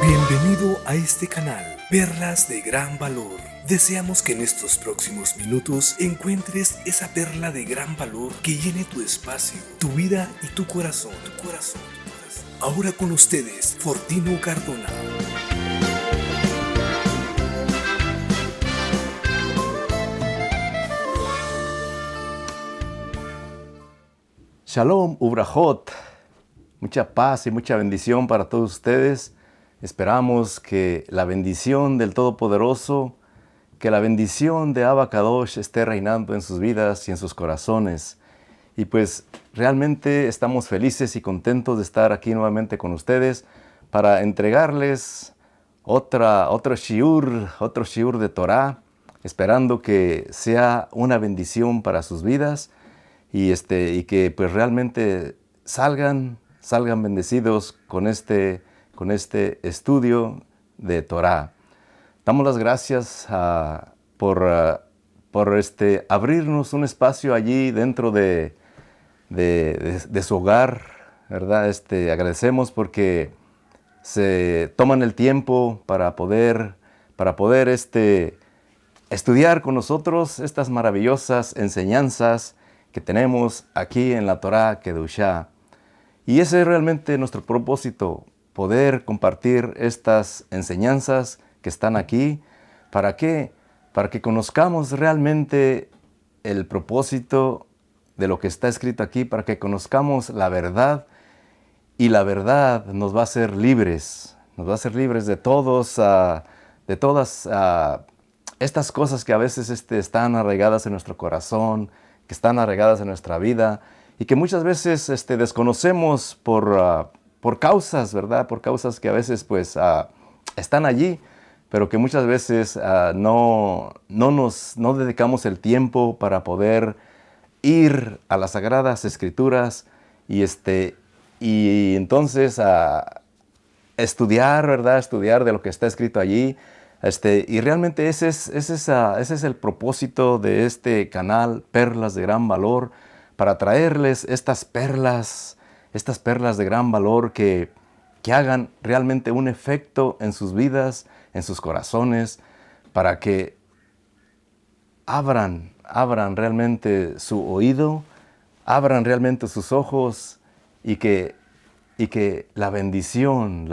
Bienvenido a este canal, Perlas de Gran Valor. Deseamos que en estos próximos minutos encuentres esa perla de gran valor que llene tu espacio, tu vida y tu corazón. Ahora con ustedes, Fortino Cardona. Shalom, Ubrajot. Mucha paz y mucha bendición para todos ustedes. Esperamos que la bendición del Todopoderoso, que la bendición de Abba Kadosh esté reinando en sus vidas y en sus corazones. Y pues realmente estamos felices y contentos de estar aquí nuevamente con ustedes para entregarles otro shiur de Torah, esperando que sea una bendición para sus vidas y que pues realmente salgan bendecidos con este estudio de Torah. Damos las gracias por abrirnos un espacio allí dentro de su hogar, ¿verdad? Agradecemos porque se toman el tiempo para poder estudiar con nosotros estas maravillosas enseñanzas que tenemos aquí en la Torah Kedushá. Y ese es realmente nuestro propósito, poder compartir estas enseñanzas que están aquí. ¿Para qué? Para que conozcamos realmente el propósito de lo que está escrito aquí, para que conozcamos la verdad, y la verdad nos va a hacer libres, de todas estas cosas que a veces están arraigadas en nuestro corazón, que están arraigadas en nuestra vida y que muchas veces desconocemos por causas, ¿verdad? Por causas que a veces pues están allí, pero que muchas veces no dedicamos el tiempo para poder ir a las Sagradas Escrituras y entonces estudiar, ¿verdad? Estudiar de lo que está escrito allí. Y realmente ese es el propósito de este canal, Perlas de Gran Valor, para traerles estas perlas de gran valor que hagan realmente un efecto en sus vidas, en sus corazones, para que abran realmente su oído, abran realmente sus ojos y que la bendición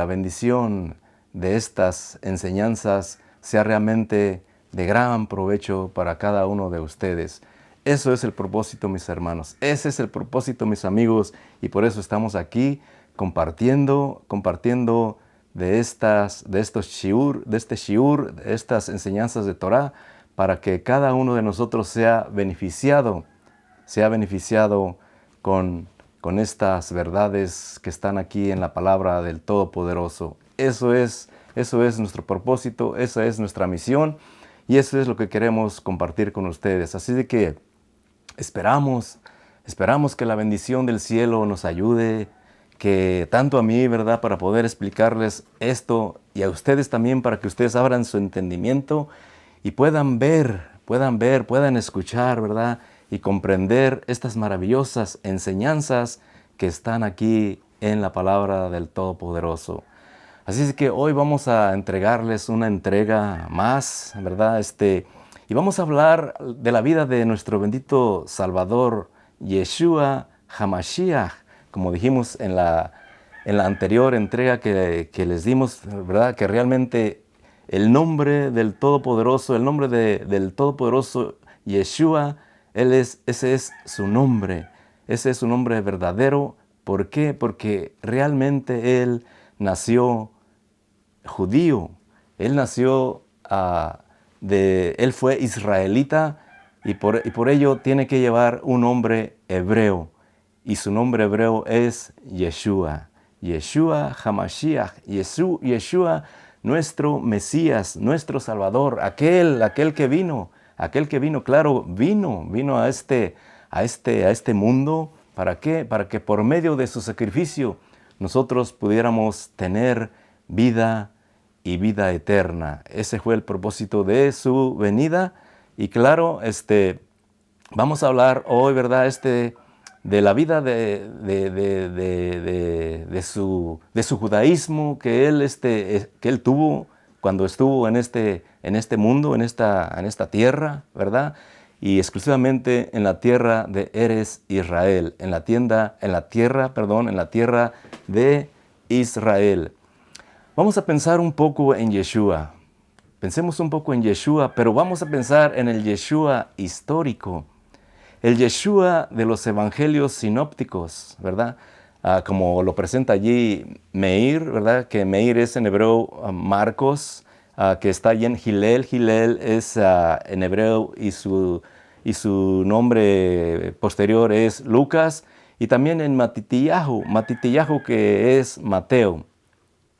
de estas enseñanzas sea realmente de gran provecho para cada uno de ustedes. Eso es el propósito, mis hermanos. Ese es el propósito, mis amigos. Y por eso estamos aquí compartiendo de estas enseñanzas de Torah, para que cada uno de nosotros sea beneficiado con estas verdades que están aquí en la palabra del Todopoderoso. Eso es nuestro propósito, esa es nuestra misión y eso es lo que queremos compartir con ustedes. Así de que esperamos que la bendición del cielo nos ayude, que tanto a mí, ¿verdad?, para poder explicarles esto y a ustedes también, para que ustedes abran su entendimiento y puedan escuchar, ¿verdad?, y comprender estas maravillosas enseñanzas que están aquí en la palabra del Todopoderoso. Así es que hoy vamos a entregarles una entrega más, ¿verdad? Y vamos a hablar de la vida de nuestro bendito Salvador, Yeshua HaMashiach, como dijimos en la anterior entrega que les dimos, ¿verdad? Que realmente el nombre del Todopoderoso, del Todopoderoso Yeshua, ese es su nombre verdadero. ¿Por qué? Porque realmente Él nació judío, Él nació Él fue israelita y por ello tiene que llevar un nombre hebreo, y su nombre hebreo es Yeshua HaMashiach, Yeshua, nuestro Mesías, nuestro Salvador, aquel que vino, claro, vino a este mundo. ¿Para qué? Para que por medio de su sacrificio nosotros pudiéramos tener vida y vida eterna. Ese fue el propósito de su venida. Y claro, vamos a hablar hoy, ¿verdad?, de la vida de su judaísmo que él tuvo cuando estuvo en este mundo, en esta tierra, ¿verdad? Y exclusivamente en la tierra de Eres Israel, en la tierra de Israel. Vamos a pensar un poco en Yeshua. Pensemos un poco en Yeshua, pero vamos a pensar en el Yeshua histórico. El Yeshua de los evangelios sinópticos, ¿verdad? Como lo presenta allí Meir, ¿verdad? Que Meir es en hebreo Marcos, que está allí en Hillel. Hillel es en hebreo y su nombre posterior es Lucas. Y también en Matitiyahu que es Mateo.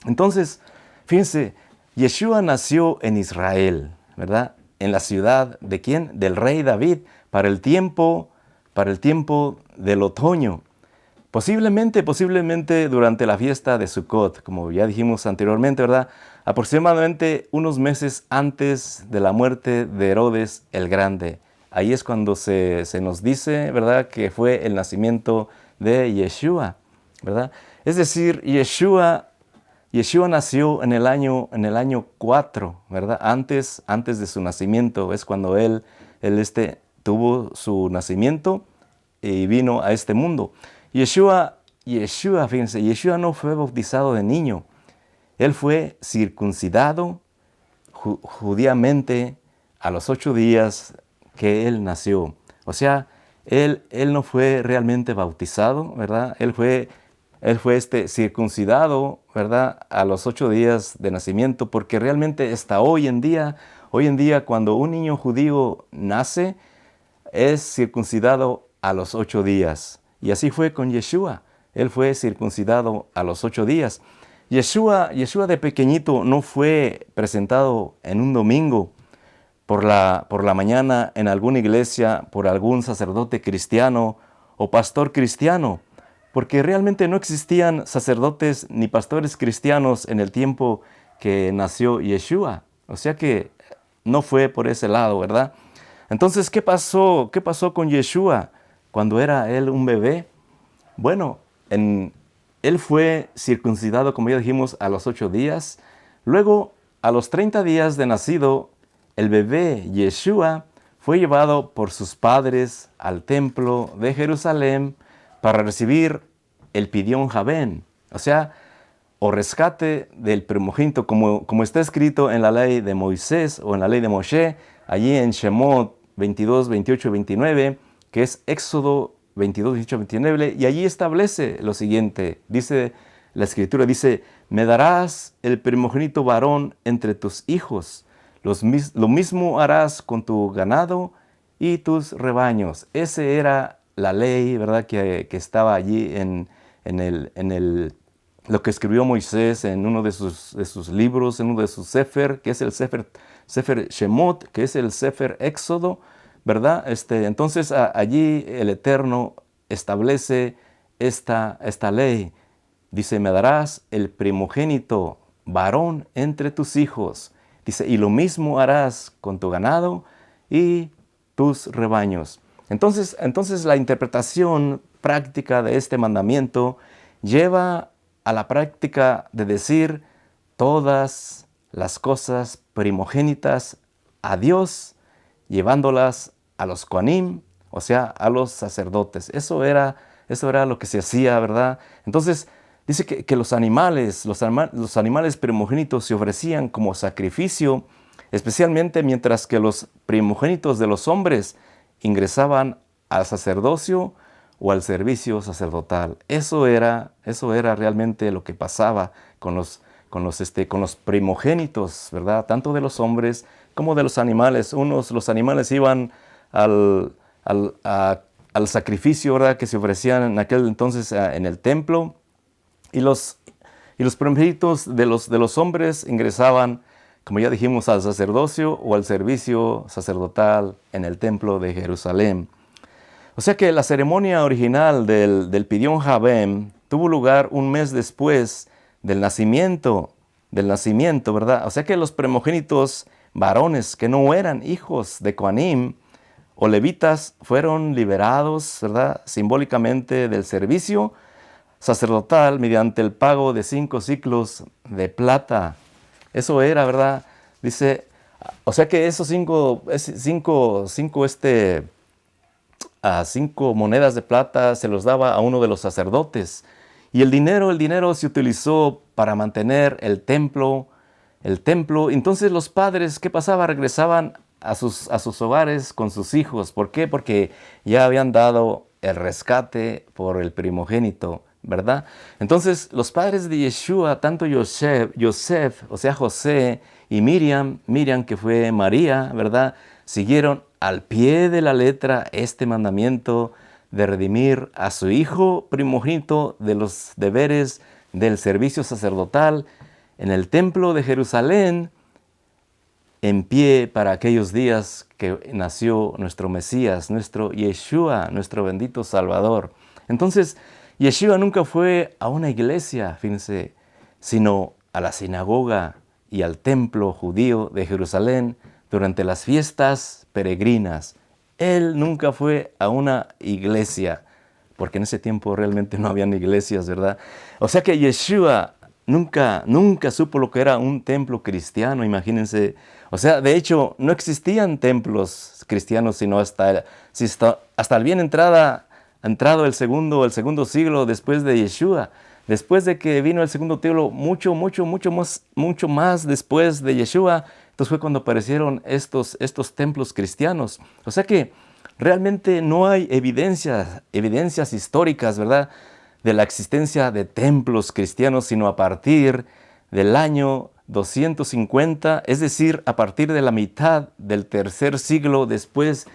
Entonces, fíjense, Yeshua nació en Israel, ¿verdad? En la ciudad ¿de quién? Del rey David, para el tiempo del otoño. Posiblemente durante la fiesta de Sukkot, como ya dijimos anteriormente, ¿verdad? Aproximadamente unos meses antes de la muerte de Herodes el Grande. Ahí es cuando se nos dice, ¿verdad?, que fue el nacimiento de Yeshua, ¿verdad? Es decir, Yeshua nació en el año 4, ¿verdad? Antes de su nacimiento, es cuando él tuvo su nacimiento y vino a este mundo. Yeshua, fíjense, Yeshua no fue bautizado de niño. Él fue circuncidado judíamente a los 8 días que él nació. O sea, él no fue realmente bautizado, ¿verdad? Él fue circuncidado, ¿verdad?, a los 8 días de nacimiento, porque realmente hasta hoy en día, cuando un niño judío nace, es circuncidado a los 8 días. Y así fue con Yeshua. Él fue circuncidado a los 8 días. Yeshua de pequeñito no fue presentado en un domingo por la mañana en alguna iglesia por algún sacerdote cristiano o pastor cristiano, porque realmente no existían sacerdotes ni pastores cristianos en el tiempo que nació Yeshua. O sea que no fue por ese lado, ¿verdad? Entonces, ¿qué pasó con Yeshua cuando era él un bebé? Bueno, él fue circuncidado, como ya dijimos, a los 8 días. Luego, a los 30 días de nacido, el bebé Yeshua fue llevado por sus padres al templo de Jerusalén para recibir el Pidión Javén, o sea, o rescate del primogénito, como está escrito en la ley de Moisés o en la ley de Moshe, allí en Shemot 22, 28 y 29, que es Éxodo 22, 28 y 29, y allí establece lo siguiente, dice la Escritura, dice, me darás el primogénito varón entre tus hijos, lo mismo harás con tu ganado y tus rebaños. Esa era la ley, ¿verdad?, que estaba allí en lo que escribió Moisés en uno de sus libros, en uno de sus sefer, que es el sefer Shemot, que es el sefer Éxodo, ¿verdad? Entonces allí el Eterno establece esta ley. Dice, me darás el primogénito varón entre tus hijos. Dice, y lo mismo harás con tu ganado y tus rebaños. Entonces la interpretación práctica de este mandamiento lleva a la práctica de decir todas las cosas primogénitas a Dios, llevándolas a los Kohanim, o sea, a los sacerdotes. Eso era lo que se hacía, ¿verdad? Entonces, dice que los animales primogénitos se ofrecían como sacrificio, especialmente mientras que los primogénitos de los hombres ingresaban al sacerdocio o al servicio sacerdotal. Eso era realmente lo que pasaba con los primogénitos, ¿verdad? Tanto de los hombres como de los animales. Los animales iban al sacrificio, ¿verdad?, que se ofrecían en aquel entonces en el templo, y los primogénitos de los hombres ingresaban, como ya dijimos, al sacerdocio o al servicio sacerdotal en el templo de Jerusalén. O sea que la ceremonia original del Pidión Javén tuvo lugar un mes después del nacimiento, ¿verdad? O sea que los primogénitos varones que no eran hijos de Kohanim o levitas fueron liberados, ¿verdad?, simbólicamente del servicio sacerdotal mediante el pago de 5 siclos de plata. Eso era, ¿verdad? Dice, o sea que esos 5 monedas de plata se los daba a uno de los sacerdotes. Y el dinero se utilizó para mantener el templo. Entonces los padres, ¿qué pasaba? Regresaban a sus hogares con sus hijos. ¿Por qué? Porque ya habían dado el rescate por el primogénito, ¿verdad? Entonces los padres de Yeshua, tanto Yosef, o sea José, y Miriam, que fue María, ¿verdad?, siguieron al pie de la letra este mandamiento de redimir a su hijo primogénito de los deberes del servicio sacerdotal en el templo de Jerusalén, en pie para aquellos días que nació nuestro Mesías, nuestro Yeshua, nuestro bendito Salvador. Entonces, Yeshua nunca fue a una iglesia, fíjense, sino a la sinagoga y al templo judío de Jerusalén durante las fiestas peregrinas. Él nunca fue a una iglesia, porque en ese tiempo realmente no habían iglesias, ¿verdad? O sea que Yeshua nunca supo lo que era un templo cristiano, imagínense. O sea, de hecho, no existían templos cristianos sino hasta el bien entrado el segundo siglo después de Yeshua. Después de que vino el segundo siglo, mucho más después de Yeshua, entonces fue cuando aparecieron estos templos cristianos. O sea que realmente no hay evidencias históricas, ¿verdad?, de la existencia de templos cristianos, sino a partir del año 250, es decir, a partir de la mitad del tercer siglo después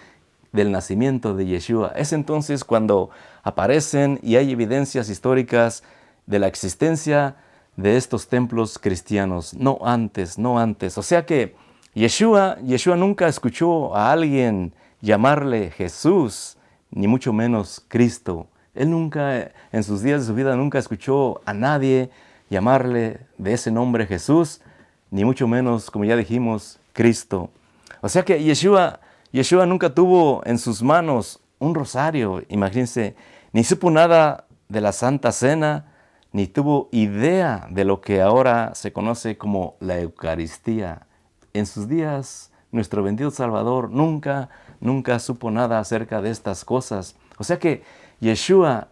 del nacimiento de Yeshua. Es entonces cuando aparecen y hay evidencias históricas de la existencia de estos templos cristianos, no antes. O sea que Yeshua nunca escuchó a alguien llamarle Jesús, ni mucho menos Cristo. Él nunca, en sus días de su vida, nunca escuchó a nadie llamarle de ese nombre Jesús, ni mucho menos, como ya dijimos, Cristo. O sea que Yeshua nunca tuvo en sus manos un rosario, imagínense, ni supo nada de la Santa Cena, ni tuvo idea de lo que ahora se conoce como la Eucaristía. En sus días, nuestro bendito Salvador nunca supo nada acerca de estas cosas. O sea que Yeshua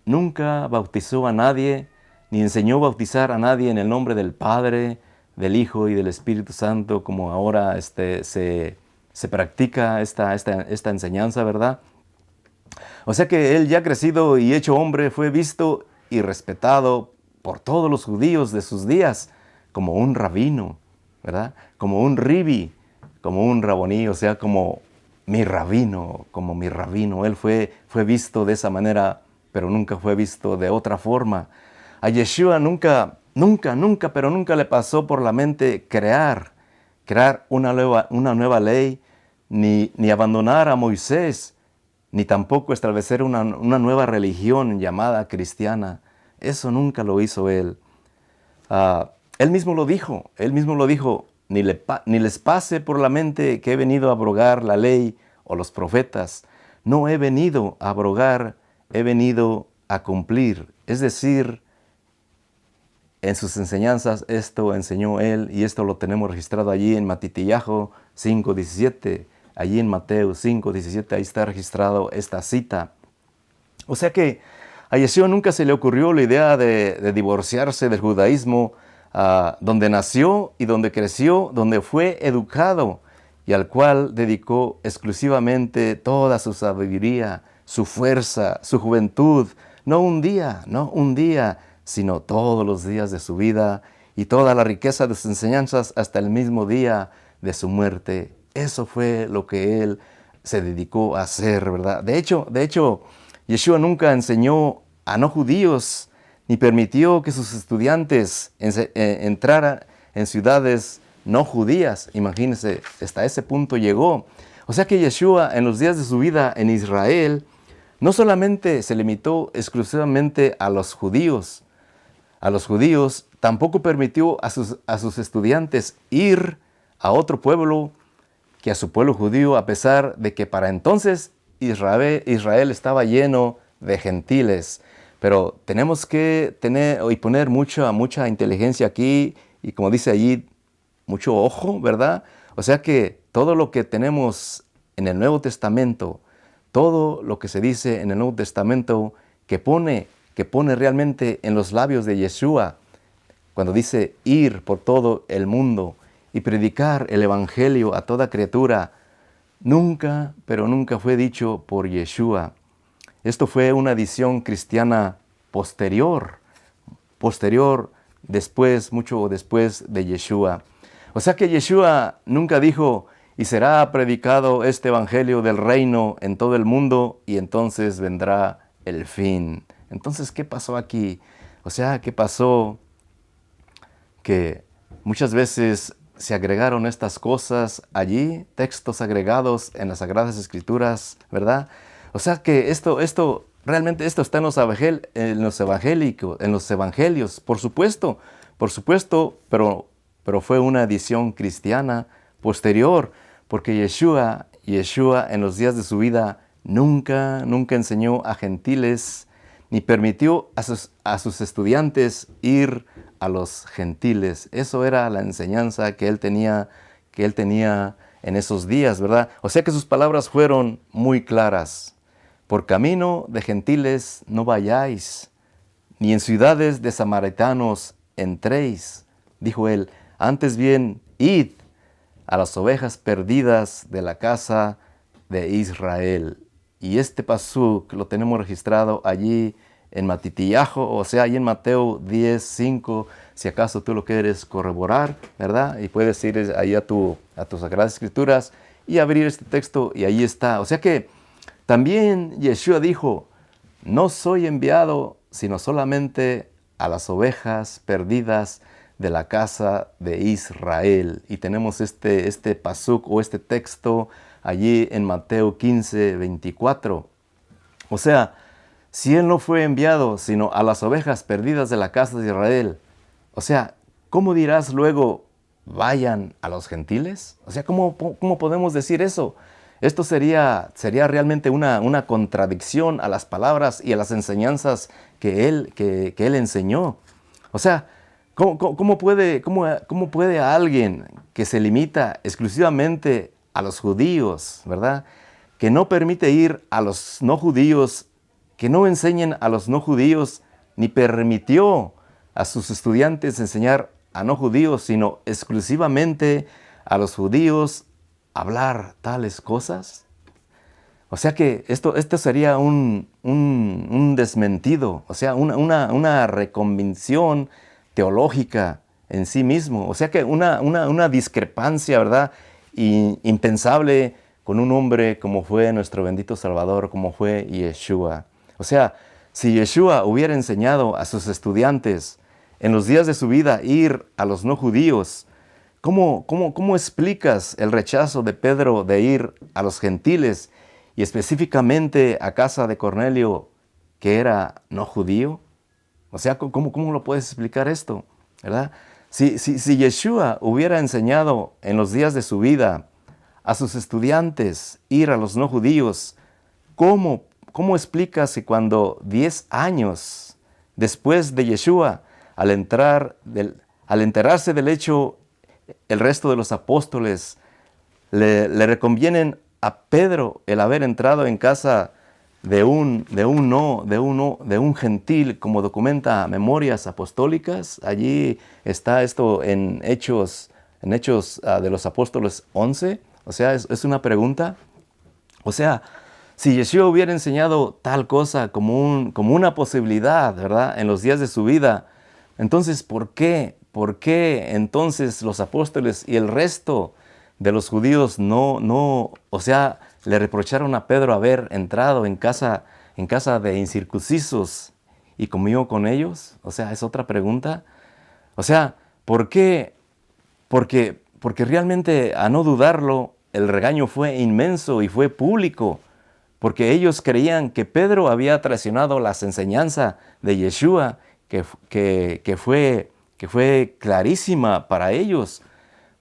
nunca bautizó a nadie, ni enseñó a bautizar a nadie en el nombre del Padre, del Hijo y del Espíritu Santo, como ahora se practica esta enseñanza, ¿verdad? O sea que él, ya crecido y hecho hombre, fue visto y respetado por todos los judíos de sus días como un rabino, ¿verdad? Como un ribi, como un raboní, o sea, como mi rabino. Él fue visto de esa manera, pero nunca fue visto de otra forma. A Yeshua nunca le pasó por la mente crear una nueva ley, ni abandonar a Moisés, ni tampoco establecer una nueva religión llamada cristiana. Eso nunca lo hizo él. Él mismo lo dijo, ni les pase por la mente que he venido a abrogar la ley o los profetas. No he venido a abrogar, he venido a cumplir. Es decir, en sus enseñanzas esto enseñó él, y esto lo tenemos registrado allí en Matitiyahu 5:17. Allí en Mateo 5:17, ahí está registrado esta cita. O sea que a Yeshua nunca se le ocurrió la idea de divorciarse del judaísmo, donde nació y donde creció, donde fue educado, y al cual dedicó exclusivamente toda su sabiduría, su fuerza, su juventud, no un día, sino todos los días de su vida, y toda la riqueza de sus enseñanzas hasta el mismo día de su muerte. Eso fue lo que él se dedicó a hacer, ¿verdad? De hecho, Yeshua nunca enseñó a no judíos, ni permitió que sus estudiantes entraran en ciudades no judías. Imagínense, hasta ese punto llegó. O sea que Yeshua, en los días de su vida en Israel, no solamente se limitó exclusivamente a los judíos, tampoco permitió a sus estudiantes ir a otro pueblo que a su pueblo judío, a pesar de que para entonces Israel estaba lleno de gentiles. Pero tenemos que tener y poner mucha inteligencia aquí y, como dice allí, mucho ojo, ¿verdad? O sea que todo lo que tenemos en el Nuevo Testamento, todo lo que se dice en el Nuevo Testamento que pone realmente en los labios de Yeshua, cuando dice ir por todo el mundo y predicar el Evangelio a toda criatura, nunca, pero nunca fue dicho por Yeshua. Esto fue una adición cristiana posterior, mucho después de Yeshua. O sea que Yeshua nunca dijo, y será predicado este evangelio del reino en todo el mundo, y entonces vendrá el fin. Entonces, ¿qué pasó aquí? O sea, ¿qué pasó? Que muchas veces se agregaron estas cosas allí, textos agregados en las Sagradas Escrituras, ¿verdad? O sea que realmente esto está en los evangelios, por supuesto, pero fue una adición cristiana posterior, porque Yeshua en los días de su vida nunca enseñó a gentiles, ni permitió a sus estudiantes ir a los gentiles. Eso era la enseñanza que él tenía en esos días, ¿verdad? O sea que sus palabras fueron muy claras. Por camino de gentiles no vayáis, ni en ciudades de samaritanos entréis, dijo él. Antes bien, id a las ovejas perdidas de la casa de Israel. Y este pasuk lo tenemos registrado allí en Matitiyahu, o sea, allí en Mateo 10:5, si acaso tú lo quieres corroborar, ¿verdad? Y puedes ir ahí a tus Sagradas Escrituras y abrir este texto, y ahí está. O sea que también Yeshua dijo, no soy enviado sino solamente a las ovejas perdidas de la casa de Israel. Y tenemos este pasuk o este texto allí en Mateo 15:24. O sea, si él no fue enviado sino a las ovejas perdidas de la casa de Israel, o sea, ¿cómo dirás luego, vayan a los gentiles? O sea, ¿cómo podemos decir eso? Esto sería realmente una contradicción a las palabras y a las enseñanzas que él enseñó. O sea, ¿cómo puede alguien que se limita exclusivamente a los judíos, ¿verdad? Que no permite ir a los no judíos, que no enseñen a los no judíos, ni permitió a sus estudiantes enseñar a no judíos, sino exclusivamente a los judíos, hablar tales cosas? O sea que esto sería un desmentido, o sea, una reconvención teológica en sí mismo. O sea que una discrepancia, ¿verdad? Impensable con un hombre como fue nuestro bendito Salvador, como fue Yeshua. O sea, si Yeshua hubiera enseñado a sus estudiantes en los días de su vida ir a los no judíos, ¿Cómo explicas el rechazo de Pedro de ir a los gentiles y específicamente a casa de Cornelio, que era no judío? O sea, ¿cómo lo puedes explicar esto? ¿Verdad? Si Yeshua hubiera enseñado en los días de su vida a sus estudiantes ir a los no judíos, ¿cómo explicas que cuando 10 años después de Yeshua, al enterarse del hecho, el resto de los apóstoles le reconvienen a Pedro el haber entrado en casa de un gentil, como documenta Memorias Apostólicas? Allí está esto en Hechos de los Apóstoles 11. O sea, es una pregunta. O sea, si Yeshua hubiera enseñado tal cosa como una posibilidad, ¿verdad?, en los días de su vida, entonces, ¿por qué entonces los apóstoles y el resto de los judíos le reprocharon a Pedro haber entrado en casa de incircuncisos y comió con ellos? O sea, es otra pregunta. O sea, ¿por qué? Porque realmente, a no dudarlo, el regaño fue inmenso y fue público, porque ellos creían que Pedro había traicionado las enseñanzas de Yeshua, que fue clarísima para ellos.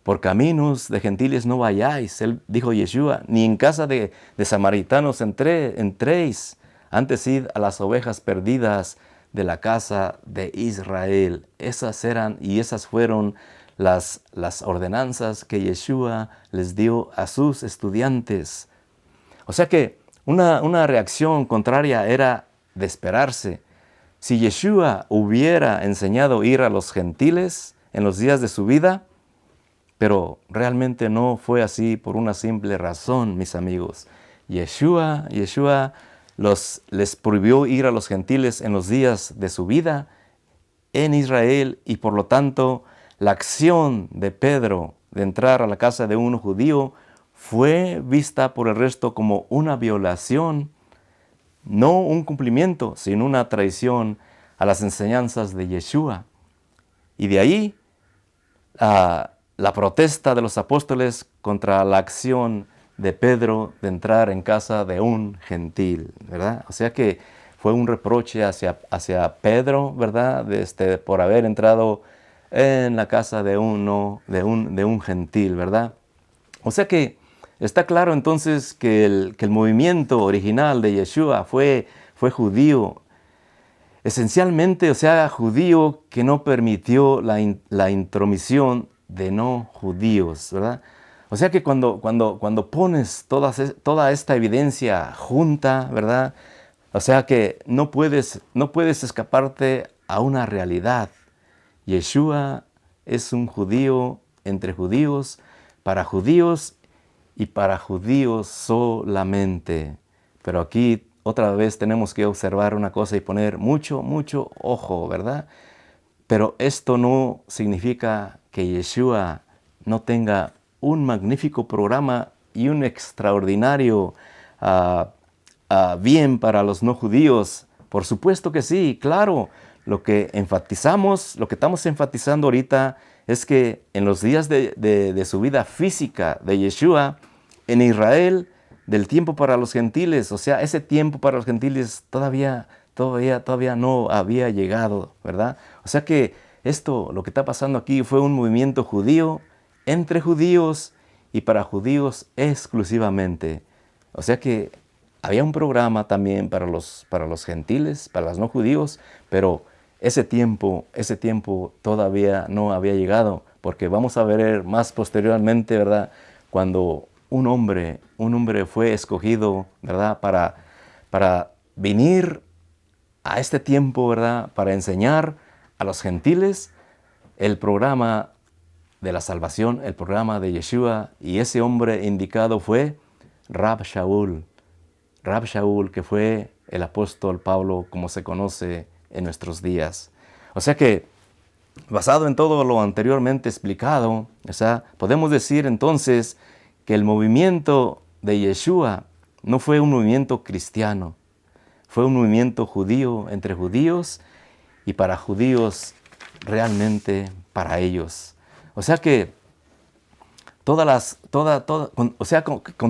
por caminos de gentiles no vayáis. Él dijo Yeshua, ni en casa de samaritanos entréis. Antes id a las ovejas perdidas de la casa de Israel. Esas eran y esas fueron las ordenanzas que Yeshua les dio a sus estudiantes. O sea que una reacción contraria era de esperarse. Si Yeshua hubiera enseñado a ir a los gentiles en los días de su vida, pero realmente no fue así por una simple razón, mis amigos. Yeshua les prohibió ir a los gentiles en los días de su vida en Israel, y por lo tanto la acción de Pedro de entrar a la casa de un judío fue vista por el resto como una violación, no un cumplimiento, sino una traición a las enseñanzas de Yeshua. Y de ahí la protesta de los apóstoles contra la acción de Pedro de entrar en casa de un gentil, ¿verdad? O sea que fue un reproche hacia Pedro, ¿verdad? Por haber entrado en la casa de un gentil, ¿verdad? O sea que está claro entonces que el movimiento original de Yeshua fue judío, esencialmente, o sea, judío que no permitió la intromisión de no judíos, ¿verdad? O sea que cuando pones toda esta evidencia junta, ¿verdad? O sea que no puedes escaparte a una realidad. Yeshua es un judío entre judíos y para judíos solamente. Pero aquí otra vez tenemos que observar una cosa y poner mucho ojo, ¿verdad? Pero esto no significa que Yeshua no tenga un magnífico programa y un extraordinario bien para los no judíos. Por supuesto que sí, claro. Lo que estamos enfatizando ahorita es que en los días de su vida física de Yeshua, en Israel, del tiempo para los gentiles, o sea, ese tiempo para los gentiles todavía no había llegado, ¿verdad? O sea que lo que está pasando aquí fue un movimiento judío entre judíos y para judíos exclusivamente. O sea que había un programa también para los gentiles, para los no judíos, pero ese tiempo todavía no había llegado, porque vamos a ver más posteriormente, ¿verdad? Cuando un hombre fue escogido, ¿verdad? Para venir a este tiempo, ¿verdad? Para enseñar a los gentiles el programa de la salvación, el programa de Yeshua, y ese hombre indicado fue Rab Shaul, que fue el apóstol Pablo, como se conoce en nuestros días. O sea que, basado en todo lo anteriormente explicado, o sea, podemos decir entonces que el movimiento de Yeshua no fue un movimiento cristiano, fue un movimiento judío entre judíos y para judíos realmente para ellos. O sea que con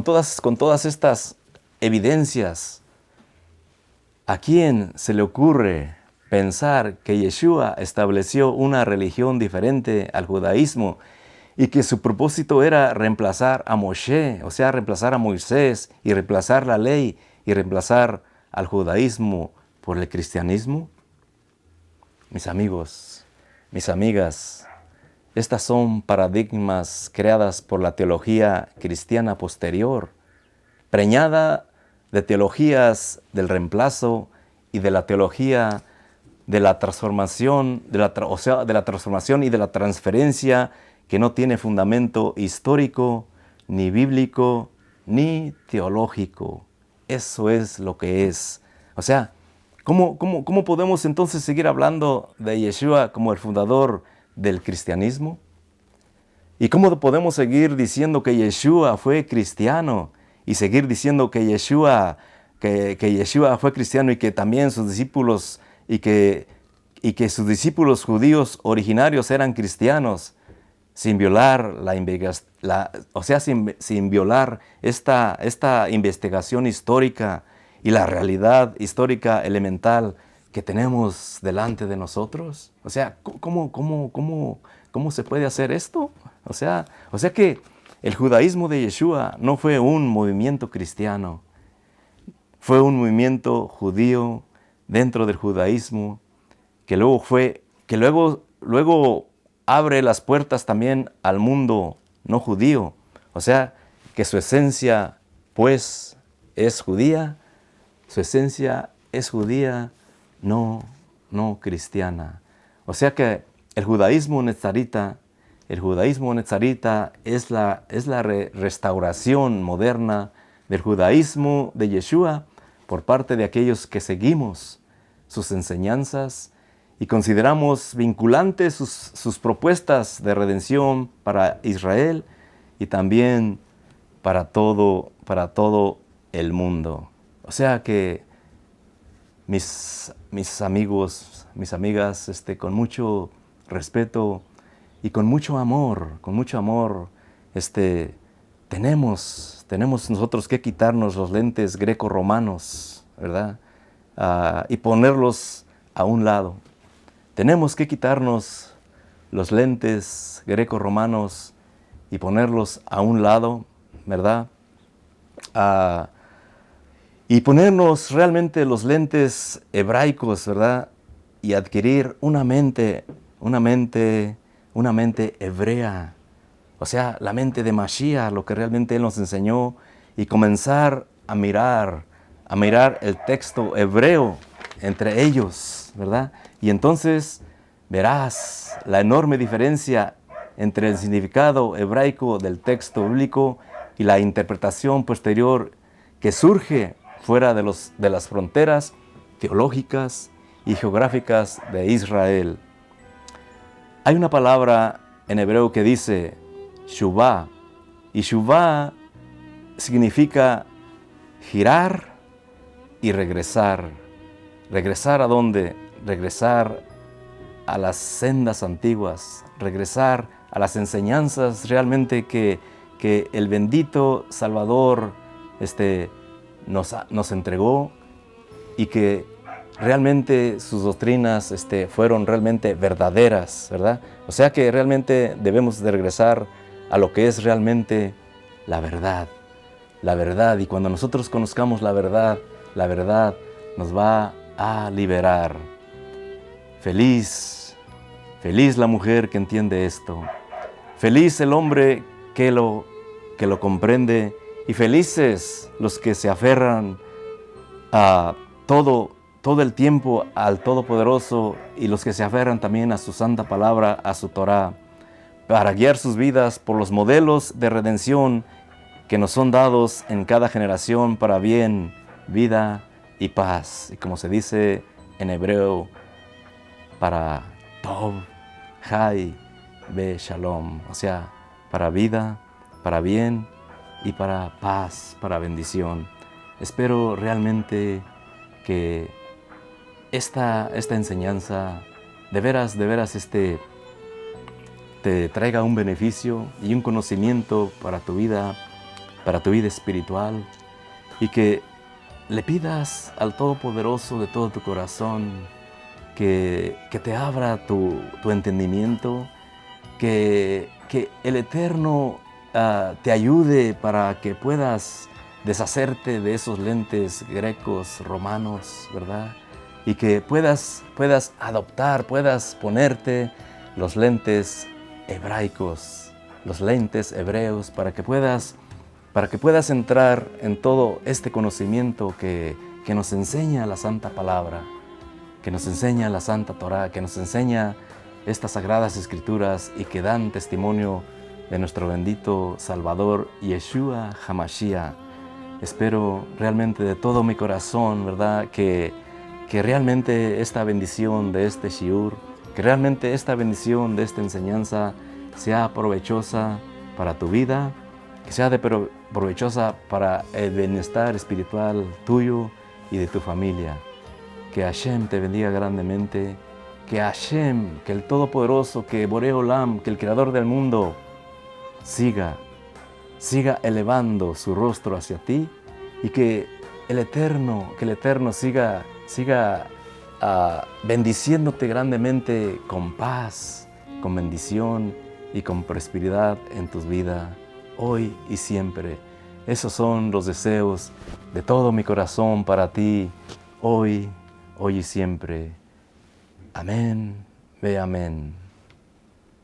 todas estas evidencias, ¿a quién se le ocurre pensar que Yeshua estableció una religión diferente al judaísmo y que su propósito era reemplazar a Moshe, o sea, reemplazar a Moisés y reemplazar la ley y reemplazar al judaísmo por el cristianismo? Mis amigos, mis amigas, estas son paradigmas creadas por la teología cristiana posterior, preñada de teologías del reemplazo y de la teología de la transformación, de la transformación y de la transferencia, que no tiene fundamento histórico, ni bíblico, ni teológico. Eso es lo que es. O sea, ¿cómo podemos entonces seguir hablando de Yeshua como el fundador del cristianismo? ¿Y cómo podemos seguir diciendo que Yeshua fue cristiano y seguir diciendo que Yeshua fue cristiano y que también sus discípulos y que sus discípulos judíos originarios eran cristianos, sin violar sin violar esta investigación histórica y la realidad histórica elemental que tenemos delante de nosotros? O sea, ¿cómo se puede hacer esto? O sea que el judaísmo de Yeshua no fue un movimiento cristiano, fue un movimiento judío dentro del judaísmo que luego abre las puertas también al mundo no judío. O sea, que su esencia, pues, es judía, su esencia es judía, no cristiana. O sea que el judaísmo netzarita es la restauración moderna del judaísmo de Yeshua por parte de aquellos que seguimos sus enseñanzas y consideramos vinculantes sus propuestas de redención para Israel y también para todo el mundo. O sea que mis amigos, mis amigas, con mucho respeto y con mucho amor, tenemos nosotros que quitarnos los lentes greco-romanos, ¿verdad? Y ponerlos a un lado. Tenemos que quitarnos los lentes greco-romanos y ponerlos a un lado, ¿verdad? Y ponernos realmente los lentes hebraicos, ¿verdad? Y adquirir una mente hebrea. O sea, la mente de Mashiach, lo que realmente Él nos enseñó, y comenzar a mirar el texto hebreo entre ellos, ¿verdad? Y entonces verás la enorme diferencia entre el significado hebraico del texto bíblico y la interpretación posterior que surge fuera de las fronteras teológicas y geográficas de Israel. Hay una palabra en hebreo que dice Shuvah, y Shuvah significa girar y regresar. ¿Regresar a dónde? Regresar a las sendas antiguas, regresar a las enseñanzas realmente que el bendito Salvador nos entregó, y que realmente sus doctrinas fueron realmente verdaderas, ¿verdad? O sea que realmente debemos de regresar a lo que es realmente la verdad. La verdad, y cuando nosotros conozcamos la verdad nos va a liberar. Feliz la mujer que entiende esto. Feliz el hombre que lo comprende, y felices los que se aferran a todo el tiempo al Todopoderoso, y los que se aferran también a su santa palabra, a su Torah, para guiar sus vidas por los modelos de redención que nos son dados en cada generación para bien, vida y paz. Y como se dice en hebreo, para Tov, Chai, Be Shalom, o sea, para vida, para bien y para paz, para bendición. Espero realmente que esta enseñanza de veras te traiga un beneficio y un conocimiento para tu vida espiritual, y que le pidas al Todopoderoso de todo tu corazón que te abra tu entendimiento, que el Eterno te ayude para que puedas deshacerte de esos lentes grecos, romanos, ¿verdad? Y que puedas adoptar, puedas ponerte los lentes hebraicos, los lentes hebreos, para que puedas entrar en todo este conocimiento que nos enseña la Santa Palabra, que nos enseña la Santa Torah, que nos enseña estas Sagradas Escrituras, y que dan testimonio de nuestro bendito Salvador, Yeshua HaMashiach. Espero realmente de todo mi corazón, ¿verdad?, que realmente esta bendición de este shiur, que realmente esta bendición de esta enseñanza sea provechosa para tu vida, que sea provechosa para el bienestar espiritual tuyo y de tu familia. Que Hashem te bendiga grandemente, que Hashem, que el Todopoderoso, que Boré Olam, que el Creador del mundo, siga elevando su rostro hacia ti, y que el Eterno siga bendiciéndote grandemente con paz, con bendición y con prosperidad en tu vida, hoy y siempre. Esos son los deseos de todo mi corazón para ti, hoy y siempre. Amén, ve amén.